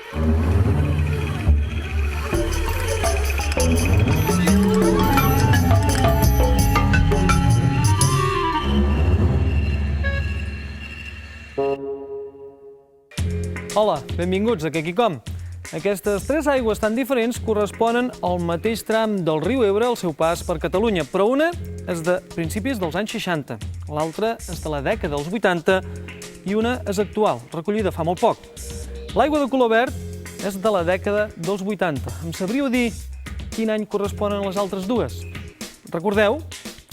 Hola, benvinguts a Kekikom. Aquestes tres aigües tan diferents corresponen al mateix tram del riu Ebre al seu pas per Catalunya, però una és de principis dels anys 60, l'altra és de la dècada dels 80 i una és actual, recollida fa molt poc. L'aigua de color verd és de la dècada dels 80. Em sabríeu dir quin any corresponen les altres dues? Recordeu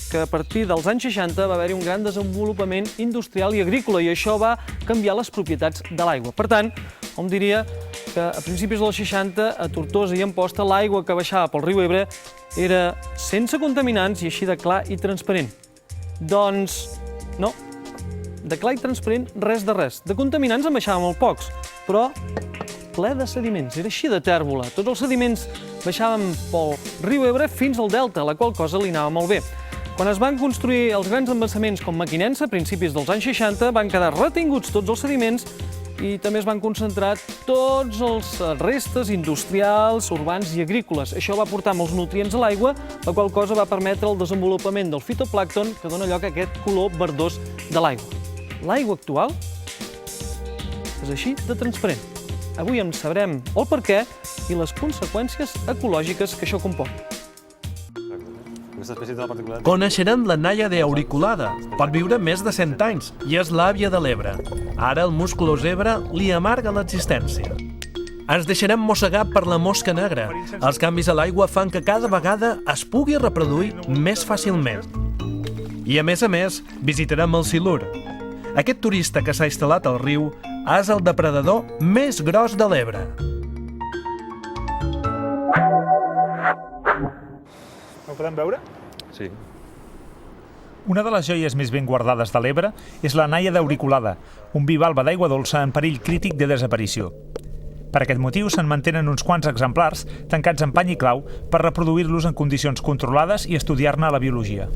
que a partir dels anys 60 va haver-hi un gran desenvolupament industrial i agrícola i això va canviar les propietats de l'aigua. Per tant, hom diria que a principis dels 60 a Tortosa i Amposta l'aigua que baixava pel riu Ebre era sense contaminants i així de clar i transparent. Doncs no, de clar i transparent res de res. De contaminants en baixaven molt pocs, però ple de sediments, era així de tèrbola. Tots els sediments baixaven pel riu Ebre fins al delta, la qual cosa li anava molt bé. Quan es van construir els grans embassaments com Mequinensa, a principis dels anys 60, van quedar retinguts tots els sediments i també es van concentrar tots els restes industrials, urbans i agrícoles. Això va portar molts nutrients a l'aigua, la qual cosa va permetre el desenvolupament del fitoplàncton que dona lloc a aquest color verdós de l'aigua. L'aigua actual és així de transparent. Avui en sabrem el perquè i les conseqüències ecològiques que això comporta. Coneixerem la Naia Auriculada. Pot viure més de 100 anys i és l'àvia de l'Ebre. Ara el musclo zebra li amarga l'existència. Ens deixarem mossegar per la mosca negra. Els canvis a l'aigua fan que cada vegada es pugui reproduir més fàcilment. I a més, visitarem el Silur. Aquest turista que s'ha instal·lat al riu és el depredador més gros de l'Ebre. Ho podem veure? Sí. Una de les joies més ben guardades de l'Ebre és la Naia Auriculada, un bivalve d'aigua dolça en perill crític de desaparició. Per aquest motiu se'n mantenen uns quants exemplars tancats en pany i clau per reproduir-los en condicions controlades i estudiar-ne la biologia.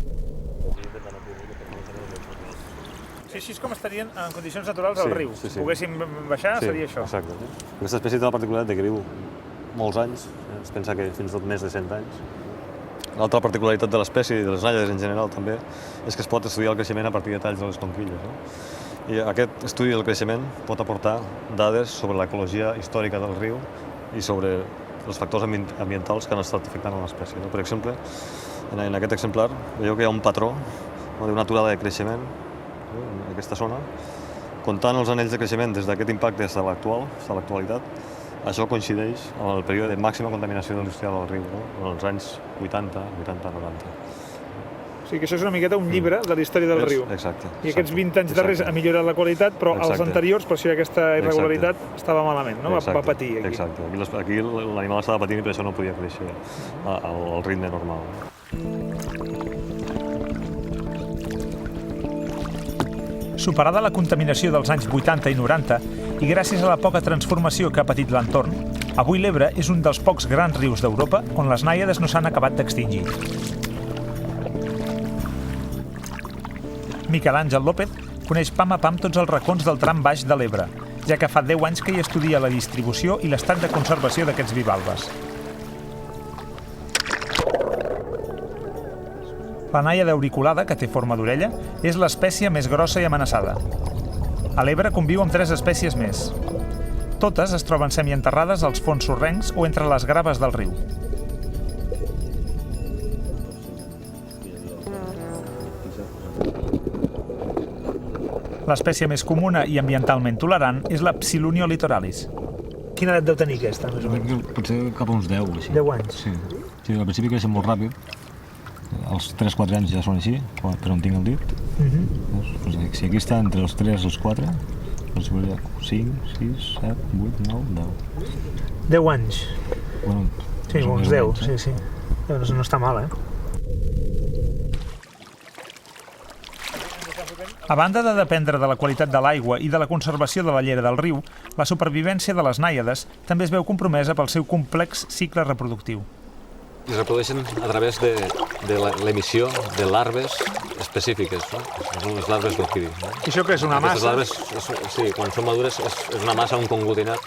Sí, així és com estarien en condicions naturals al riu. Si poguéssim baixar, seria això. Exacte. Aquesta espècie té la particularitat que viu molts anys, es pensa que fins i tot més de 100 anys. L'altra particularitat de l'espècie i de les naiades en general també és que es pot estudiar el creixement a partir de talls de les conquilles. I aquest estudi del creixement pot aportar dades sobre l'ecologia històrica del riu i sobre els factors ambientals que han estat afectant l'espècie. Per exemple, en aquest exemplar veieu que hi ha un patró d'una aturada de creixement en aquesta zona. Comptant els anells de creixement des d'aquest impacte fins a l'actualitat, això coincideix amb el període de màxima contaminació industrial del riu, en els anys 80, 90. O sigui que això és una miqueta un llibre de la història del riu. Exacte. I aquests 20 anys darrers ha millorat la qualitat, però els anteriors, per si hi ha aquesta irregularitat, estava malament, no? Va patir aquí. Exacte. Aquí l'animal estava patint i per això no podia créixer al ritme normal. Superada la contaminació dels anys 80 i 90 i gràcies a la poca transformació que ha patit l'entorn, avui l'Ebre és un dels pocs grans rius d'Europa on les nàiades no s'han acabat d'extingir. Miquel Àngel López coneix pam a pam tots els racons del tram baix de l'Ebre, ja que fa 10 anys que hi estudia la distribució i l'estat de conservació d'aquests bivalves. La naia auriculada, que té forma d'orella, és l'espècie més grossa i amenaçada. A l'Ebre conviu amb 3 espècies més. Totes es troben semienterrades als fons sorrencs o entre les graves del riu. L'espècie més comuna i ambientalment tolerant és la Psilonia litoralis. Quina edat deu tenir aquesta, més o menys? Potser cap a uns 10 o així. 10 anys? Sí, al principi creixen molt ràpid. Als 3-4 anys ja són així, per on tinc el dit. Si aquí està entre els 3 i els 4, doncs 5, 6, 7, 8, 9, 10. 10 anys? Sí, uns 10, sí. No està mal, A banda de dependre de la qualitat de l'aigua i de la conservació de la llera del riu, la supervivència de les nàiades també es veu compromesa pel seu complex cicle reproductiu. Es reprodueixen a través de l'emissió de larves específiques, no? Són les larves d'orquidi. I això què és, una massa? Aquestes larves, sí, quan són madures és una massa, un conglotinat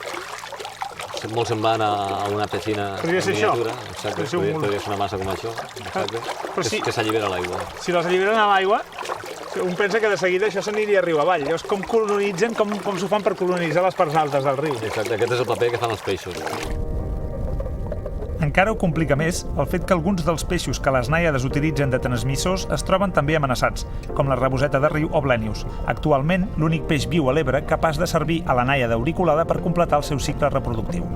molt semblant a una piscina Podria ser això. miniatura. Exacte, Podria ser un podria ser una massa com això, exacte, Però sí. que s'allibera a l'aigua. Si les alliberen a l'aigua, un pensa que de seguida això s'aniria riu avall. Llavors, com colonitzen, com s'ho fan per colonitzar les parts altes del riu? Exacte, aquest és el paper que fan els peixos. Encara ho complica més el fet que alguns dels peixos que les nàiades utilitzen de transmissors es troben també amenaçats, com la raboseta de riu o Blennius. Actualment, l'únic peix viu a l'Ebre capaç de servir a la nàiada auriculada per completar el seu cicle reproductiu.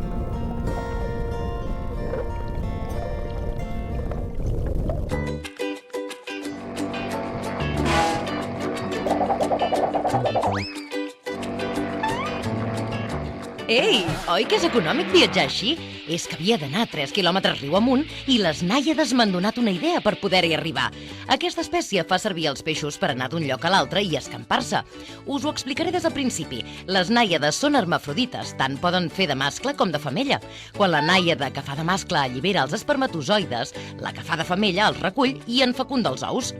Ei, oi que és econòmic viatjar així? És que havia d'anar 3 quilòmetres riu amunt i les nàiades m'han donat una idea per poder-hi arribar. Aquesta espècie fa servir els peixos per anar d'un lloc a l'altre i escampar-se. Us ho explicaré des del principi. Les nàiades són hermafrodites, tant poden fer de mascle com de femella. Quan la nàiada que fa de mascle allibera els espermatozoides, la que fa de femella els recull i en fecunda els ous.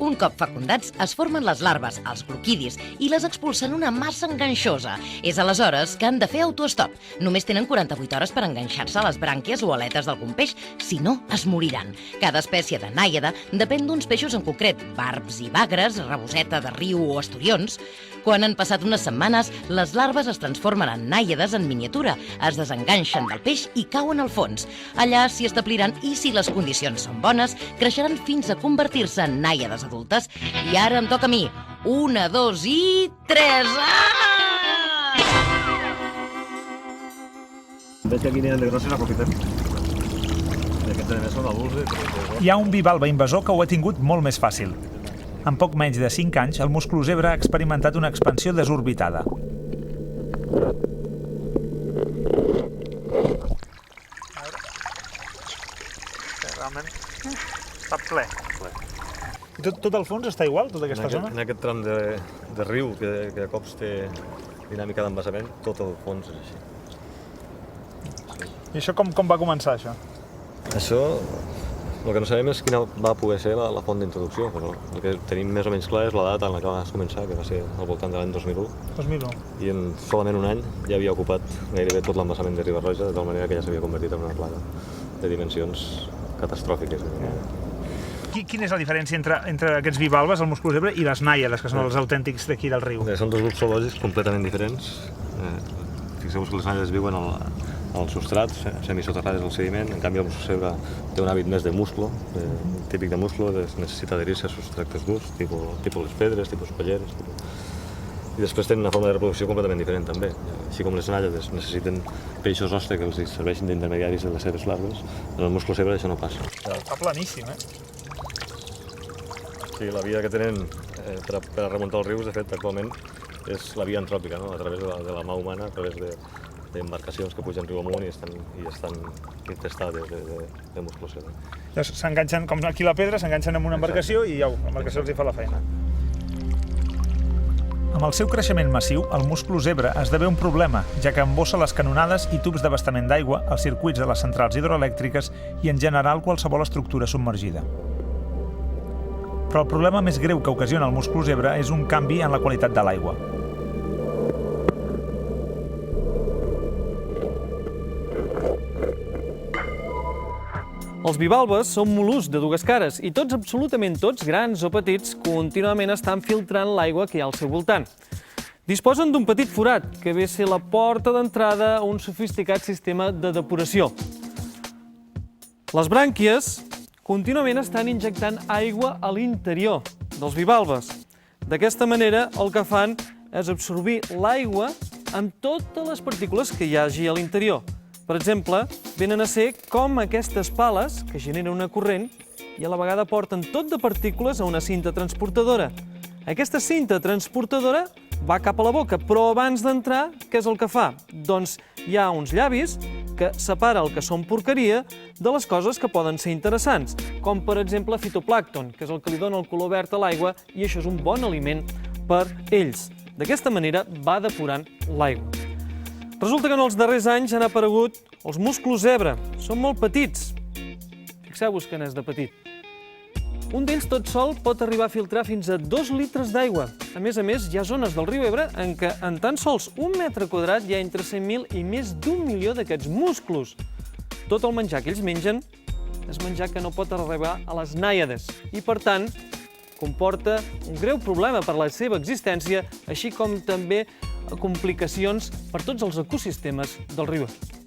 Un cop fecundats, es formen les larves, els gloquidis, i les expulsen una massa enganxosa. És aleshores que han de fer autoestop. Només tenen 48 hores per enganxar-se a les brànquies o aletes d'algun peix, si no, es moriran. Cada espècie de nàiada depèn d'uns peixos en concret, barbs i bagres, raboseta de riu o esturions. Quan han passat unes setmanes, les larves es transformen en nàiades en miniatura, es desenganxen del peix i cauen al fons. Allà s'hi establiran i, si les condicions són bones, creixeran fins a convertir-se en nàiades adultes. I ara em toca a mi. 1, 2 i 3. Veig que aquí n'hi ha de grosses, aprofitem. Aquest també són adults. Hi ha un bivalve invasor que ho ha tingut molt més fàcil. En poc menys de 5 anys, el musclozebre ha experimentat una expansió desorbitada. Realment està ple. I tot el fons està igual, tota aquesta zona? En aquest tram de riu, que a cops té dinàmica d'embassament, tot el fons és així. I això com va començar, això? Això, el que no sabem és quina va poder ser la font d'introducció, però el que tenim més o menys clar és la data en la que va començar, que va ser al voltant de l'any 2001. 2001. I en solament un any ja havia ocupat gairebé tot l'embassament de Riba-roja, de tal manera que ja s'havia convertit en una plaga de dimensions catastròfiques. Quina és la diferència entre aquests bivalves, el musclozebre, i les nàiades, que són els autèntics d'aquí del riu? Són dos grups zoològics completament diferents. Fixeu-vos que les nàiades viuen al substrat, semisoterrades al sediment, en canvi el musclozebre té un hàbit més de musclo, típic de musclo, necessita adherir-se a substractes durs, tipus les pedres, tipus colleres. I després tenen una forma de reproducció completament diferent també. Així com les nàiades necessiten peixos hoste que els serveixin d'intermediaris de les seves larves, en el musclozebre això no passa. Està planíssim, Sí, la via que tenen per a remuntar els rius, de fet, actualment, és la via antròpica, no? A través de la mà humana, a través d'embarcacions que pugen riu amunt i estan infestades de musclozebre. S'enganxen, com aquí la pedra, s'enganxen amb una embarcació i l'embarcació els hi fa la feina. Amb el seu creixement massiu, el musclozebre esdevé un problema, ja que embossa les canonades i tubs d'abastament d'aigua, els circuits de les centrals hidroelèctriques i, en general, qualsevol estructura submergida. Però el problema més greu que ocasiona el musclozebre és un canvi en la qualitat de l'aigua. Els bivalves són mol·luscs de dues cares i tots, absolutament tots, grans o petits, contínuament estan filtrant l'aigua que hi ha al seu voltant. Disposen d'un petit forat, que ve a ser la porta d'entrada a un sofisticat sistema de depuració. Les brànquies contínuament estan injectant aigua a l'interior dels bivalves. D'aquesta manera, el que fan és absorbir l'aigua amb totes les partícules que hi hagi a l'interior. Per exemple, venen a ser com aquestes pales que generen una corrent i a la vegada porten tot de partícules a una cinta transportadora. Aquesta cinta transportadora va cap a la boca, però abans d'entrar, què és el que fa? Doncs hi ha uns llavis que separa el que són porqueria de les coses que poden ser interessants, com per exemple fitoplàncton, que és el que li dona el color verd a l'aigua i això és un bon aliment per ells. D'aquesta manera va depurant l'aigua. Resulta que en els darrers anys han aparegut els musclozebre. Són molt petits. Fixeu-vos que n'és de petit. Un d'ells tot sol pot arribar a filtrar fins a 2 litres d'aigua. A més, hi ha zones del riu Ebre en què en tan sols 1 metre quadrat hi ha entre 100.000 i més d'1 milió d'aquests musclos. Tot el menjar que ells mengen és menjar que no pot arribar a les nàiades i, per tant, comporta un greu problema per la seva existència, així com també complicacions per tots els ecosistemes del riu Ebre.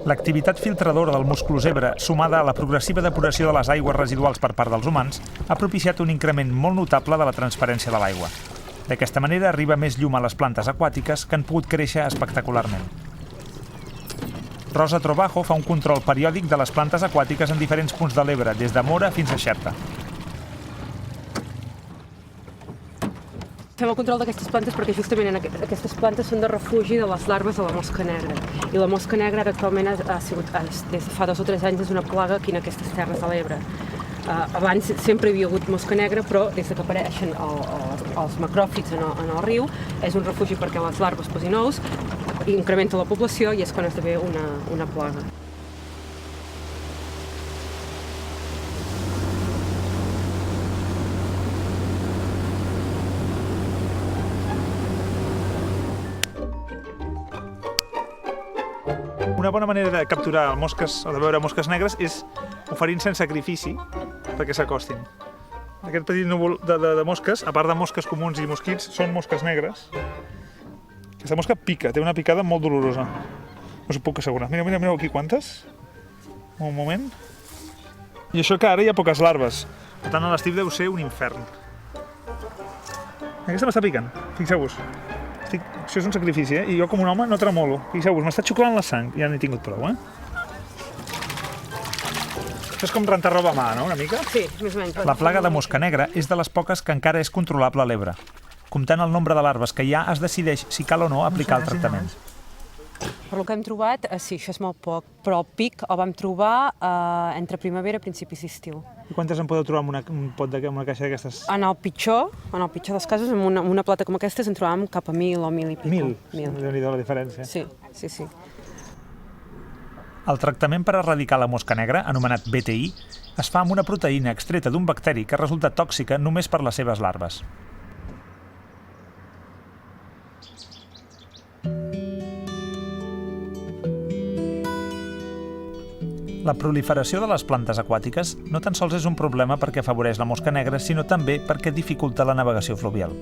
L'activitat filtradora del musclozebre, sumada a la progressiva depuració de les aigües residuals per part dels humans, ha propiciat un increment molt notable de la transparència de l'aigua. D'aquesta manera arriba més llum a les plantes aquàtiques que han pogut créixer espectacularment. Rosa Trobajo fa un control periòdic de les plantes aquàtiques en diferents punts de l'Ebre, des de Móra fins a Xerta. Fem el control d'aquestes plantes perquè justament aquestes plantes són de refugi de les larves de la mosca negra. I la mosca negra ara actualment des de fa 2 o 3 anys és una plaga aquí en aquestes terres de l'Ebre. Abans sempre hi havia hagut mosca negra, però des que apareixen els macròfits en el riu és un refugi perquè les larves posin ous, incrementa la població i és quan esdevé una plaga. Una bona manera de capturar mosques o de veure mosques negres és oferint sense sacrifici perquè s'acostin. Aquest petit núvol de mosques, a part de mosques comuns i mosquits, són mosques negres. Aquesta mosca pica, té una picada molt dolorosa. Us ho puc assegurar. Mireu aquí quantes. Un moment. I això que ara hi ha poques larves. Per tant, a l'estiu deu ser un infern. Aquesta m'està picant, fixeu-vos. Això és un sacrifici, I jo com un home no tremolo. Fixeu-vos, m'està xuclant la sang. Ja n'he tingut prou, Això és com rentar roba a mà, no?, una mica? Sí, més o menys. La plaga de mosca negra és de les poques que encara és controlable a l'Ebre. Comptant el nombre de larves que hi ha, es decideix si cal o no aplicar el tractament. Per lo que hem trobat, sí, això és molt poc, però el pic el vam trobar entre primavera i principis d'estiu. I quantes en podeu trobar en una caixa d'aquestes? En el pitjor dels casos, en una plata com aquesta, en trobàvem cap a 1.000 o 1.000 i pico. 1.000? Déu-n'hi-do la diferència. Sí. El tractament per erradicar la mosca negra, anomenat BTI, es fa amb una proteïna extreta d'un bacteri que resulta tòxica només per les seves larves. La proliferació de les plantes aquàtiques no tan sols és un problema perquè afavoreix la mosca negra, sinó també perquè dificulta la navegació fluvial.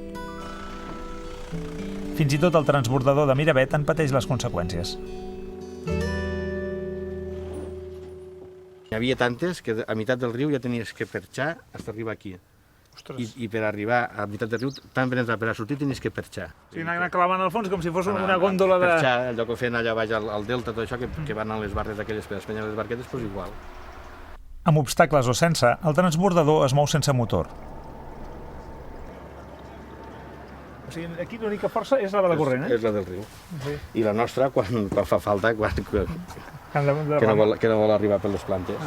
Fins i tot el transbordador de Miravet en pateix les conseqüències. Hi havia tantes que a meitat del riu ja tenies que perxar fins a arribar aquí. I per arribar a meitat del riu, tant per entrar per a sortir, tenies que perxar. Sí, anar clavant al fons com si fos una gòndola de... Perxar, allò que feien allà baix al delta, tot això, que van a les barres aquelles per espenyar les barquetes, doncs igual. Amb obstacles o sense, el transbordador es mou sense motor. O sigui, aquí l'única força és la de la corrent, És la del riu. I la nostra, quan fa falta, que no vol arribar per les plantes.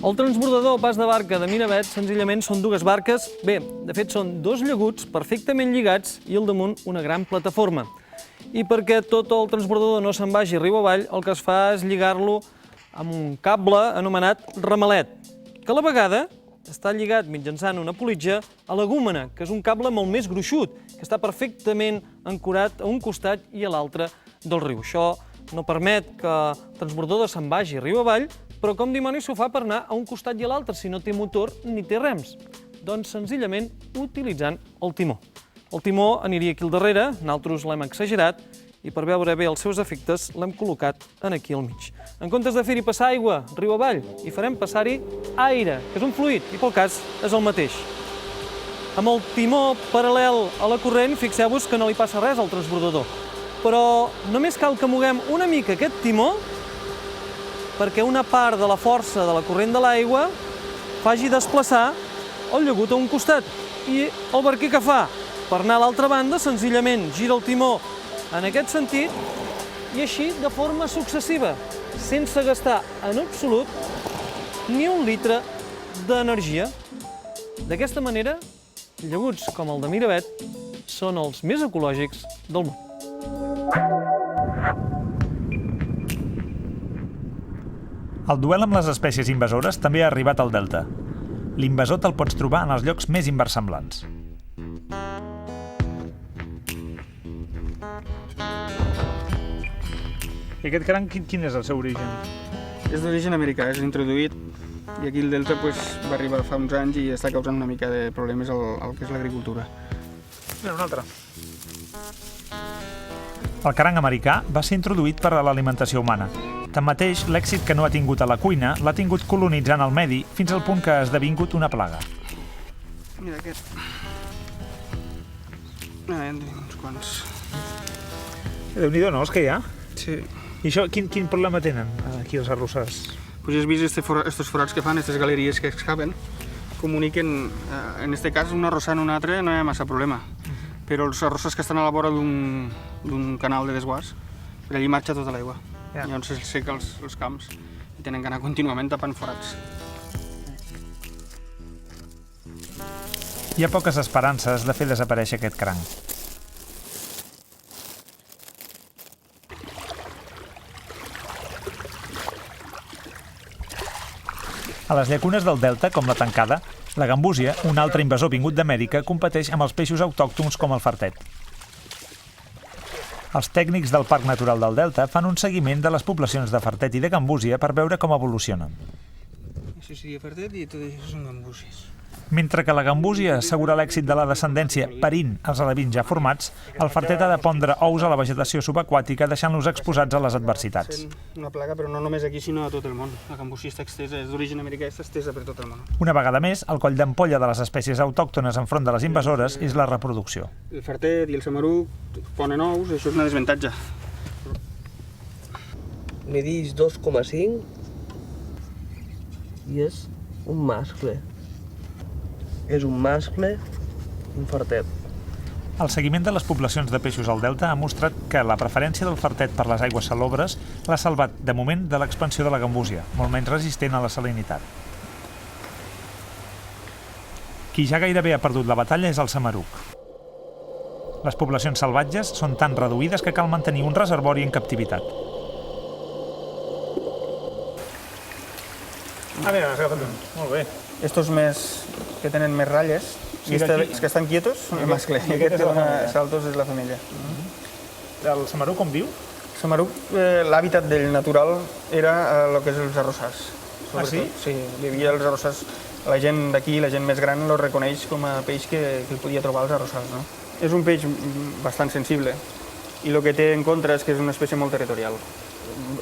El transbordador pas de barca de Miravet senzillament són 2 barques. Bé, de fet són 2 llaguts perfectament lligats i al damunt una gran plataforma. I perquè tot el transbordador no se'n vagi riu avall, el que es fa és lligar-lo amb un cable anomenat ramalet, que a la vegada està lligat mitjançant una politja a la gúmena, que és un cable molt més gruixut, que està perfectament ancorat a un costat i a l'altre del riu. Això no permet que el transbordador se'n vagi riu avall, però com dimonis s'ho fa per anar a un costat i a l'altre si no té motor ni té rems? Doncs senzillament utilitzant el timó. El timó aniria aquí al darrere, nosaltres l'hem exagerat i per veure bé els seus efectes l'hem col·locat aquí al mig. En comptes de fer-hi passar aigua riu avall, hi farem passar-hi aire, que és un fluid, i pel cas és el mateix. Amb el timó paral·lel a la corrent, fixeu-vos que no li passa res al transbordador. Però només cal que moguem una mica aquest timó perquè una part de la força de la corrent de l'aigua faci desplaçar el llagut a un costat. I el barquer que fa? Per anar a l'altra banda, senzillament gira el timó en aquest sentit i així de forma successiva, sense gastar en absolut ni un litre d'energia. D'aquesta manera, llaguts com el de Miravet són els més ecològics del món. El duel amb les espècies invasores també ha arribat al delta. L'invasor te'l pots trobar en els llocs més inversemblants. I aquest cranc, quin és el seu origen? És d'origen americà, és introduït i aquí el delta va arribar fa uns anys i està causant una mica de problemes al que és l'agricultura. Mira, un altre. El cranc americà va ser introduït per a l'alimentació humana. Tanmateix, l'èxit que no ha tingut a la cuina l'ha tingut colonitzant el medi fins al punt que ha esdevingut una plaga. Mira aquest. Ja en tenim uns quants. Déu-n'hi-do, no, els que hi ha? Sí. I això, quin problema tenen aquí els arrossars? Pues has vist estos forats que fan, aquestes galeries que excaven, comuniquen, en aquest cas, un arrossar en un altre no hi ha massa problema, però els arrossars que estan a la vora d'un canal de desguàs, per allí marxa tota l'aigua. Llavors es seca els camps i tenen que anar contínuament tapant forats. Hi ha poques esperances de fer desaparèixer aquest cranc. A les llacunes del delta, com la Tancada, la gambúsia, un altre invasor vingut d'Amèrica, competeix amb els peixos autòctons com el fartet. Els tècnics del Parc Natural del Delta fan un seguiment de les poblacions de fartet i de gambúsia per veure com evolucionen. Això seria fartet i tot això són gambúsies. Mentre que la gambúsia assegura l'èxit de la descendència parint els alevins ja formats, el fartet ha de pondre ous a la vegetació subaquàtica deixant-los exposats a les adversitats. Una plaga, però no només aquí, sinó a tot el món. La gambúsia està extesa, és d'origen americà, està estesa per tot el món. Una vegada més, el coll d'ampolla de les espècies autòctones enfront de les invasores és la reproducció. El fartet i el samaruc ponen ous, això és una desavantatge. Medix 2,5 i és un mascle. És un mascle, un fartet. El seguiment de les poblacions de peixos al delta ha mostrat que la preferència del fartet per les aigües salobres l'ha salvat, de moment, de l'expansió de la gambúsia, molt menys resistent a la salinitat. Qui ja gairebé ha perdut la batalla és el samaruc. Les poblacions salvatges són tan reduïdes que cal mantenir un reservori en captivitat. Mira, has agafat un. Molt bé. Estos que tenen més ratlles, els que estan quietos són el mascle, i aquest que dona saltos és la femella. El samaruc com viu? El samaruc, l'hàbitat del natural era el que és els arrossars. Ah, sí? Sí, vivia als arrossars. La gent d'aquí, la gent més gran, el reconeix com a peix que podia trobar als arrossars. No? És un peix bastant sensible i el que té en contra és que és una espècie molt territorial.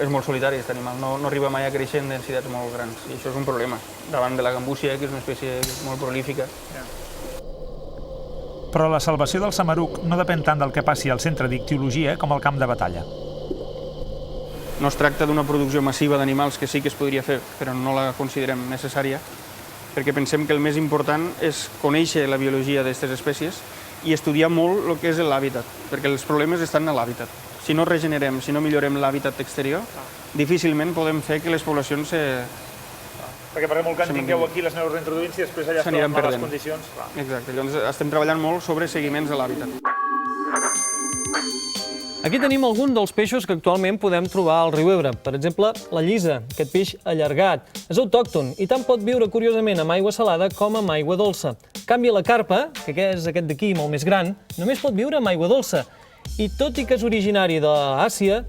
És molt solitari, aquest animal, no arriba mai a créixer en densitats molt grans, i això és un problema, davant de la gambúsia, que és una espècie molt prolífica. Però la salvació del samaruc no depèn tant del que passi al centre d'ictiologia com al camp de batalla. No es tracta d'una producció massiva d'animals, que sí que es podria fer, però no la considerem necessària, perquè pensem que el més important és conèixer la biologia d'aquestes espècies i estudiar molt el que és l'hàbitat, perquè els problemes estan a l'hàbitat. Si no regenerem, si no millorem l'hàbitat exterior, difícilment podem fer que les poblacions Perquè per molt que en tingueu aquí les aneu reintroduint i després allà es troben males condicions. Exacte, llavors estem treballant molt sobre seguiments a l'hàbitat. Aquí tenim algun dels peixos que actualment podem trobar al riu Ebre. Per exemple, la llisa, aquest peix allargat. És autòcton i tant pot viure curiosament amb aigua salada com amb aigua dolça. En canvi, la carpa, que és aquest d'aquí, molt més gran, només pot viure amb aigua dolça. I tot i que és originari d'Àsia,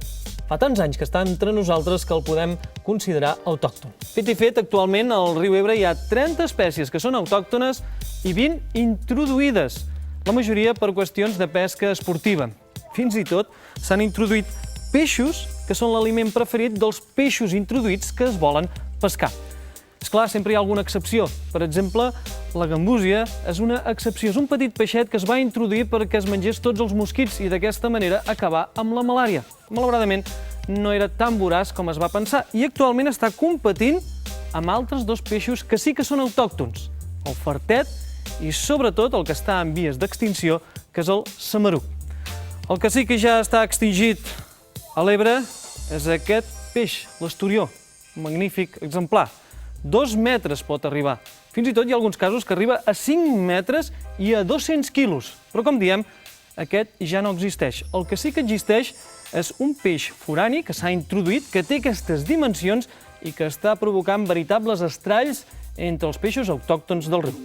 fa tants anys que està entre nosaltres que el podem considerar autòcton. Fet i fet, actualment al riu Ebre hi ha 30 espècies que són autòctones i 20 introduïdes, la majoria per qüestions de pesca esportiva. Fins i tot s'han introduït peixos que són l'aliment preferit dels peixos introduïts que es volen pescar. És clar, sempre hi ha alguna excepció. Per exemple, la gambúsia és una excepció. És un petit peixet que es va introduir perquè es mengés tots els mosquits i d'aquesta manera acabar amb la malària. Malauradament, no era tan voraç com es va pensar i actualment està competint amb altres dos peixos que sí que són autòctons, el fartet i, sobretot, el que està en vies d'extinció, que és el samaruc. El que sí que ja està extingit a l'Ebre és aquest peix, l'esturió, un magnífic exemplar. 2 metres pot arribar. Fins i tot hi ha alguns casos que arriba a 5 metres i a 200 quilos. Però, com diem, aquest ja no existeix. El que sí que existeix és un peix forani que s'ha introduït, que té aquestes dimensions i que està provocant veritables estralls entre els peixos autòctons del riu.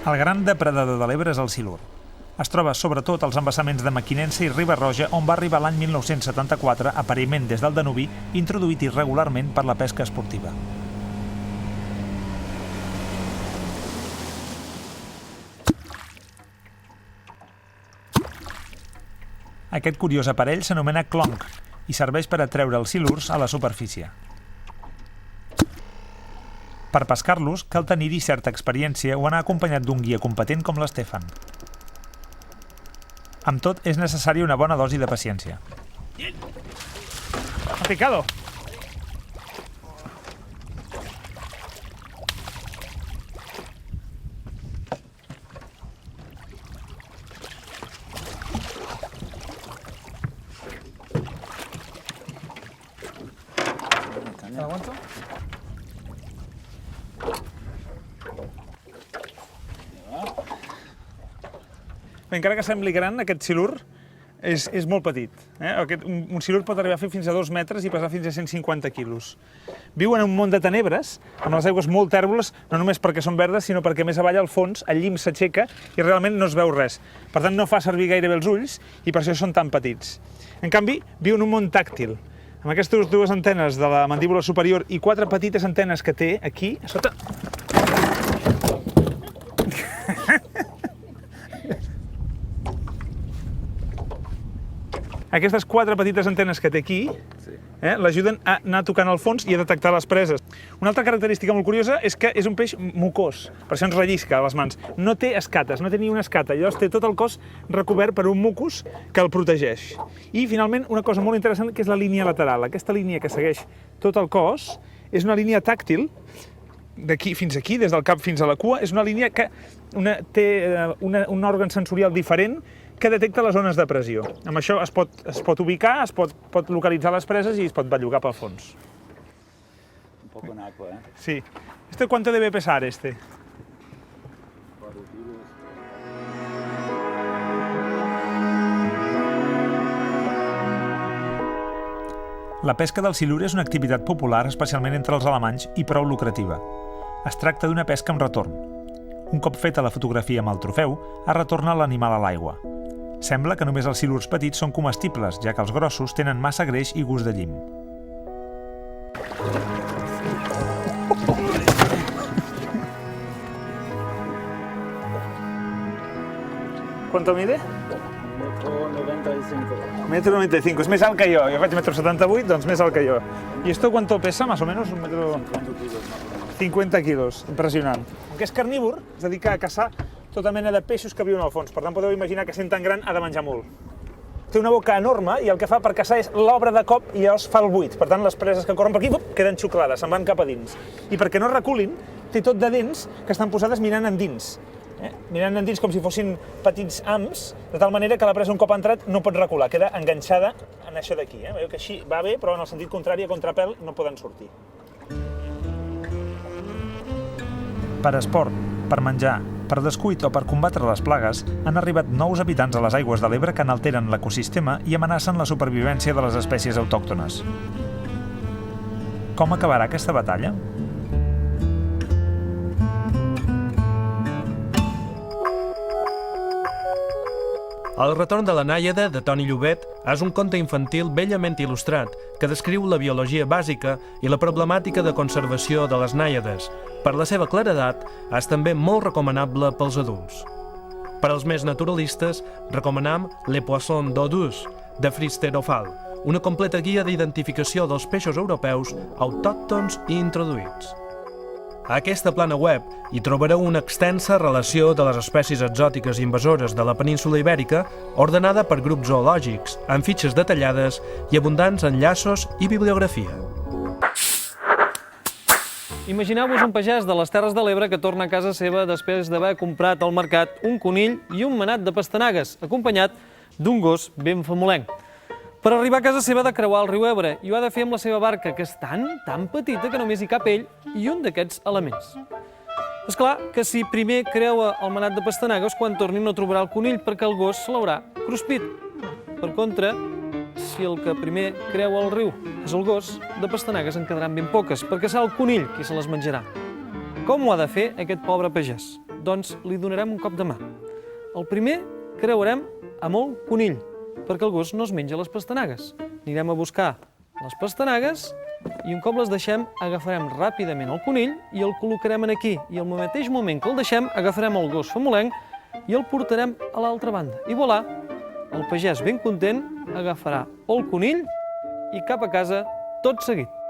El gran depredador de l'Ebre és el silur. Es troba sobretot als embassaments de Mequinensa i Riba-roja, on va arribar l'any 1974, aparentment des del Danubi, introduït irregularment per la pesca esportiva. Aquest curiós aparell s'anomena clonc i serveix per atreure els silurs a la superfície. Per pescar-los cal tenir-hi certa experiència o anar acompanyat d'un guia competent com l'Estefan. Amb tot, és necessària una bona dosi de paciència. Ha picado! ¿Aguanto? Encara que sembli gran, aquest silur és molt petit. Un silur pot arribar a fer fins a 2 metres i pesar fins a 150 quilos. Viu en un món de tenebres, amb les aigües molt tèrboles, no només perquè són verdes, sinó perquè més avall al fons el llim s'aixeca i realment no es veu res. Per tant, no fa servir gairebé els ulls i per això són tan petits. En canvi, viu en un món tàctil, amb aquestes 2 antenes de la mandíbula superior i 4 petites antenes que té aquí, a sota. Aquestes 4 petites antenes que té aquí l'ajuden a anar tocant al fons i a detectar les preses. Una altra característica molt curiosa és que és un peix mucós, per això ens rellisca a les mans. No té escates, no té ni una escata, llavors té tot el cos recobert per un mucus que el protegeix. I, finalment, una cosa molt interessant, que és la línia lateral. Aquesta línia que segueix tot el cos és una línia tàctil, d'aquí fins aquí, des del cap fins a la cua, és una línia que té un òrgan sensorial diferent que detecta les zones de pressió. Amb això es pot ubicar, es pot localitzar les preses i es pot bellugar pel fons. Un poco naco, ¿eh? Sí. ¿Cuánto debe pesar este? La pesca del silur és una activitat popular, especialment entre els alemanys, i prou lucrativa. Es tracta d'una pesca amb retorn. Un cop feta la fotografia amb el trofeu, es retorna l'animal a l'aigua. Sembla que només els silurs petits són comestibles, ja que els grossos tenen massa greix i gust de llim. ¿Cuánto mide? 1,95 m. 1,95 m. És més alt que jo. Jo faig 1,78 m, doncs més alt que jo. ¿Y esto cuánto pesa, más o menos? 50 quilos. Impressionant. Aunque és carnívor, es dedica a caçar tota mena de peixos que viuen al fons. Per tant, podeu imaginar que sent tan gran ha de menjar molt. Té una boca enorme i el que fa per caçar és l'obre de cop i llavors fa el buit. Per tant, les preses que corren per aquí queden xuclades, se'n van cap a dins. I perquè no reculin, té tot de dents que estan posades mirant endins. Mirant endins com si fossin petits hams, de tal manera que la presa un cop ha entrat no pot recular, queda enganxada en això d'aquí. Veieu que així va bé, però en el sentit contrari, a contrapèl, no poden sortir. Per esport, per menjar, per descuit o per combatre les plagues, han arribat nous habitants a les aigües de l'Ebre que n'alteren l'ecosistema i amenacen la supervivència de les espècies autòctones. Com acabarà aquesta batalla? El retorn de la nàiada, de Toni Llobet, és un conte infantil bellament il·lustrat que descriu la biologia bàsica i la problemàtica de conservació de les nàiades. Per la seva claredat, és també molt recomanable pels adults. Per als més naturalistes, recomanam Les Poissons d'eau douce, de Fritz Terofal, una completa guia d'identificació dels peixos europeus autòctons i introduïts. A aquesta plana web hi trobareu una extensa relació de les espècies exòtiques i invasores de la península Ibèrica ordenada per grups zoològics, amb fitxes detallades i abundants enllaços i bibliografia. Imagineu-vos un pagès de les Terres de l'Ebre que torna a casa seva després d'haver comprat al mercat un conill i un manat de pastanagues, acompanyat d'un gos ben famolenc. Per arribar a casa seva ha de creuar el riu Ebre i ho ha de fer amb la seva barca, que és tan petita que només hi cap ell i un d'aquests elements. És clar que si primer creua el manat de pastanagues, quan torni no trobarà el conill perquè el gos se l'haurà cruspit. Per contra, si el que primer creua el riu és el gos, de pastanagues en quedaran ben poques, perquè serà el conill qui se les menjarà. Com ho ha de fer aquest pobre pagès? Doncs li donarem un cop de mà. El primer creuarem amb el conill, perquè el gos no es menja les pastanagues. Anirem a buscar les pastanagues i un cop les deixem, agafarem ràpidament el conill i el col·locarem aquí. I al mateix moment que el deixem, agafarem el gos famolenc i el portarem a l'altra banda. I voilà, el pagès ben content agafarà el conill i cap a casa tot seguit.